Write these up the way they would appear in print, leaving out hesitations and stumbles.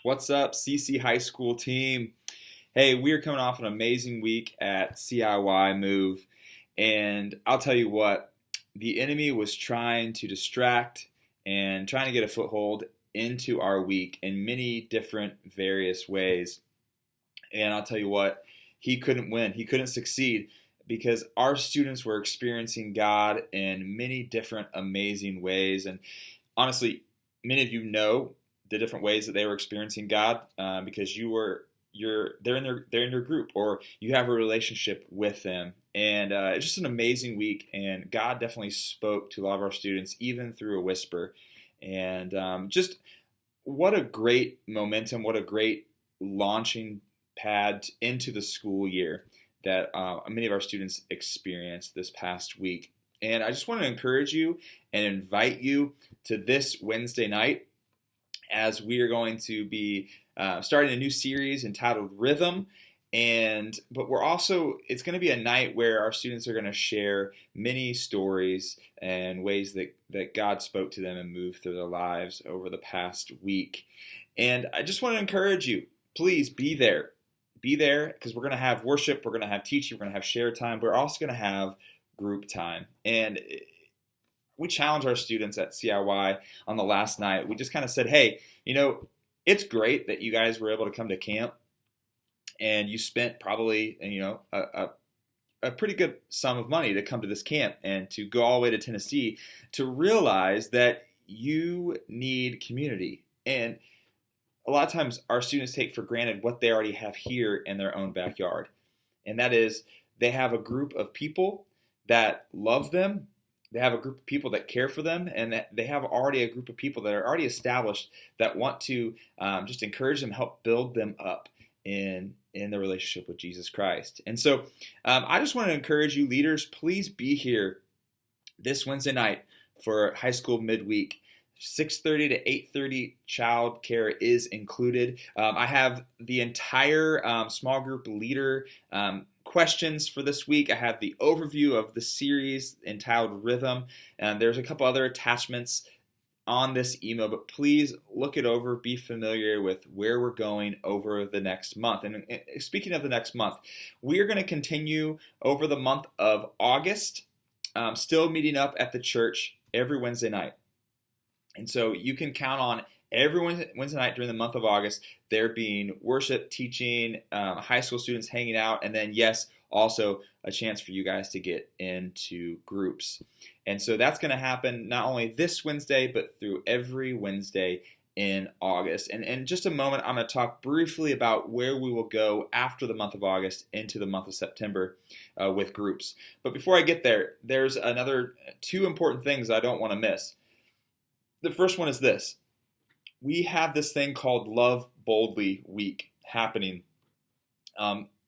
What's up, CC High School team? Hey, we are coming off an amazing week at CIY Move, and I'll tell you what, the enemy was trying to distract and trying to get a foothold into our week in many different various ways. And I'll tell you what, he couldn't win, he couldn't succeed because our students were experiencing God in many different amazing ways. And honestly, many of you know the different ways that they were experiencing God because they're in your group or you have a relationship with them. And it's just an amazing week, and God definitely spoke to a lot of our students, even through a whisper. And just what a great momentum, what a great launching pad into the school year that many of our students experienced this past week. And I just want to encourage you and invite you to this Wednesday night as we are going to be starting a new series entitled Rhythm. But it's going to be a night where our students are going to share many stories and ways that God spoke to them and moved through their lives over the past week. And I just want to encourage you, please be there. Be there because we're going to have worship, we're going to have teaching, we're going to have share time. We're also going to have group time. And we challenged our students at CIY on the last night. We just kind of said, hey, it's great that you guys were able to come to camp and you spent probably, a pretty good sum of money to come to this camp and to go all the way to Tennessee to realize that you need community. And a lot of times our students take for granted what they already have here in their own backyard. And that is they have a group of people that love them. They have a group of people that care for them, and that they have already a group of people that are already established that want to just encourage them, help build them up in their relationship with Jesus Christ. And so I just want to encourage you, leaders, please be here this Wednesday night for high school midweek. 6:30 to 8:30 child care is included. I have the entire small group leader questions for this week. I have the overview of the series entitled Rhythm, and there's a couple other attachments on this email, but please look it over, be familiar with where we're going over the next month. And speaking of the next month, we are going to continue over the month of August, still meeting up at the church every Wednesday night. And so you can count on every Wednesday night during the month of August, there being worship, teaching, high school students hanging out, and then, yes, also a chance for you guys to get into groups. And so that's going to happen not only this Wednesday, but through every Wednesday in August. And in just a moment, I'm going to talk briefly about where we will go after the month of August into the month of September with groups. But before I get there, there's another two important things I don't want to miss. The first one is this. We have this thing called Love Boldly Week happening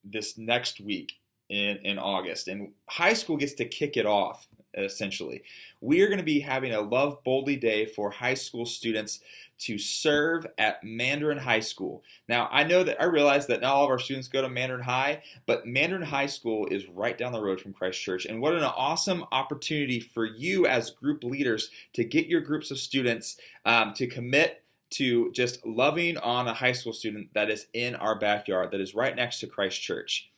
this next week in August. And high school gets to kick it off, essentially. We are going to be having a Love Boldly Day for high school students to serve at Mandarin High School. Now, I realize that not all of our students go to Mandarin High, but Mandarin High School is right down the road from Christ Church. And what an awesome opportunity for you as group leaders to get your groups of students to commit to just loving on a high school student that is in our backyard, that is right next to Christ Church.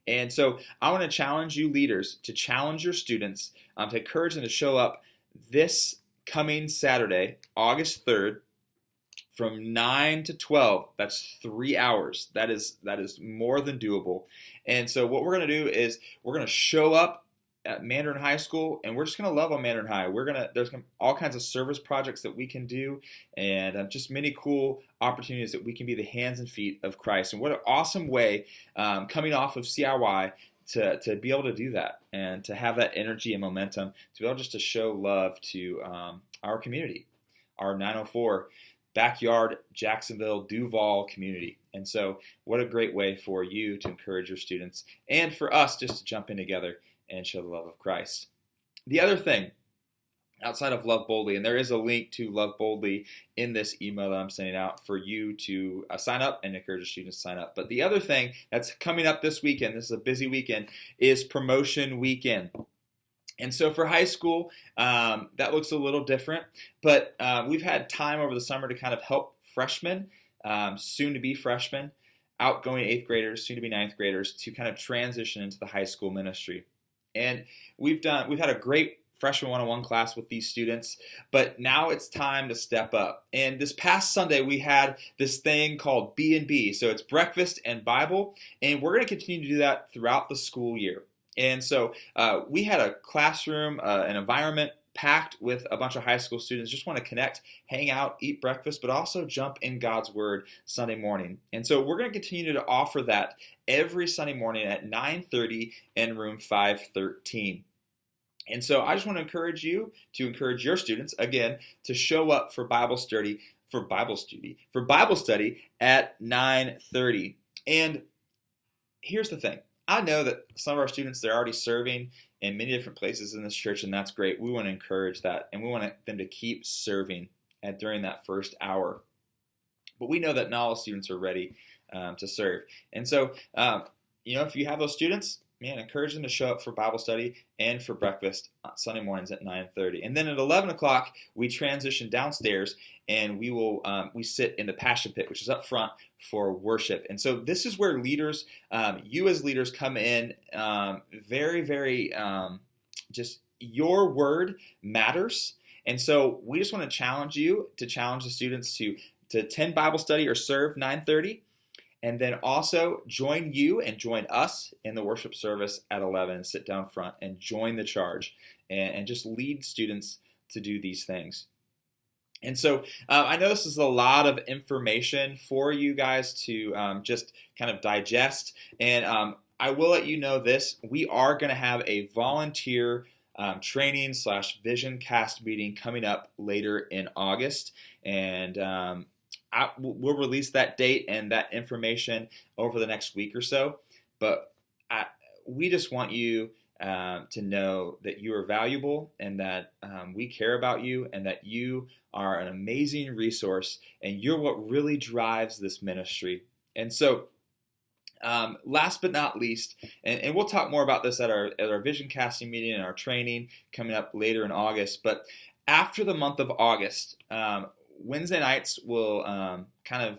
And so I want to challenge you leaders to challenge your students, to encourage them to show up this coming Saturday, August 3rd, from 9 to 12. That's 3 hours. That is more than doable. And so what we're going to do is we're going to show up at Mandarin High School, and we're just going to love on Mandarin High. There's all kinds of service projects that we can do, and just many cool opportunities that we can be the hands and feet of Christ. And what an awesome way, coming off of CIY, to be able to do that and to have that energy and momentum to be able just to show love to our community, our 904 backyard Jacksonville Duval community. And so what a great way for you to encourage your students and for us just to jump in together and show the love of Christ. The other thing, outside of Love Boldly, and there is a link to Love Boldly in this email that I'm sending out for you to sign up and encourage your students to sign up. But the other thing that's coming up this weekend, this is a busy weekend, is Promotion Weekend. And so for high school, that looks a little different, but we've had time over the summer to kind of help freshmen soon-to-be freshmen, outgoing 8th graders, soon-to-be 9th graders, to kind of transition into the high school ministry. And we've had a great freshman 101 class with these students, but now it's time to step up. And this past Sunday, we had this thing called B&B. So it's breakfast and Bible, and we're going to continue to do that throughout the school year. And so we had a classroom, an environment packed with a bunch of high school students, just want to connect, hang out, eat breakfast, but also jump in God's Word Sunday morning. And so we're going to continue to offer that every Sunday morning at 9:30 in room 513. And so I just want to encourage you to encourage your students, again, to show up for Bible study at 9:30. And here's the thing. I know that some of our students, they're already serving in many different places in this church, and that's great. We want to encourage that, and we want them to keep serving during that first hour. But we know that not all students are ready to serve. And so, if you have those students, encourage them to show up for Bible study and for breakfast Sunday mornings at 9:30. And then at 11 o'clock, we transition downstairs, and we sit in the Passion Pit, which is up front, for worship. And so this is where leaders, you as leaders, come in very, very, just your word matters. And so we just want to challenge the students to attend Bible study or serve 9:30. And then also join you and join us in the worship service at 11 and sit down front and join the charge and just lead students to do these things. And so I know this is a lot of information for you guys to just kind of digest. And I will let you know this. We are going to have a volunteer training / vision cast meeting coming up later in August. And we'll release that date and that information over the next week or so. But we just want you to know that you are valuable and that we care about you and that you are an amazing resource and you're what really drives this ministry. And so last but not least, and we'll talk more about this at our vision casting meeting and our training coming up later in August, but after the month of August, Wednesday nights will kind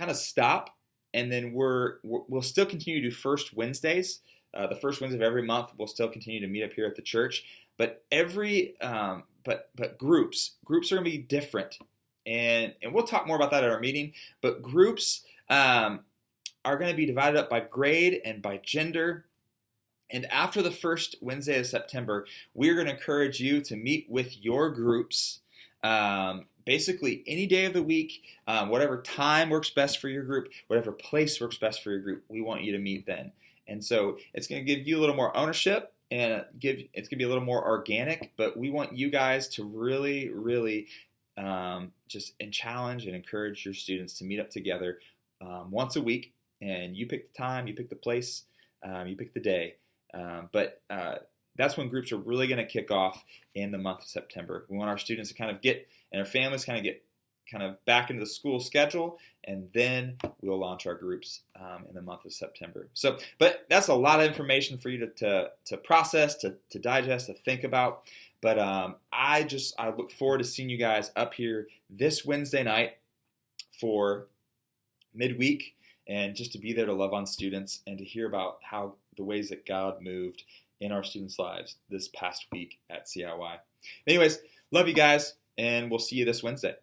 of stop, and then we'll still continue to do first Wednesdays. The first Wednesday of every month, we'll still continue to meet up here at the church. But but groups are going to be different, and we'll talk more about that at our meeting. But groups are going to be divided up by grade and by gender. And after the first Wednesday of September, we're going to encourage you to meet with your groups. Basically any day of the week, whatever time works best for your group, whatever place works best for your group, we want you to meet then. And so it's going to give you a little more ownership and it's going to be a little more organic, but we want you guys to really, really just challenge and encourage your students to meet up together once a week. And you pick the time, you pick the place, you pick the day. But that's when groups are really going to kick off in the month of September. We want our students to kind of get, and our families kind of get back into the school schedule, and then we'll launch our groups in the month of September. So, but that's a lot of information for you to process, to digest, to think about. But I look forward to seeing you guys up here this Wednesday night for midweek, and just to be there to love on students and to hear about how the ways that God moved in our students' lives this past week at CIY. Anyways, love you guys, and we'll see you this Wednesday.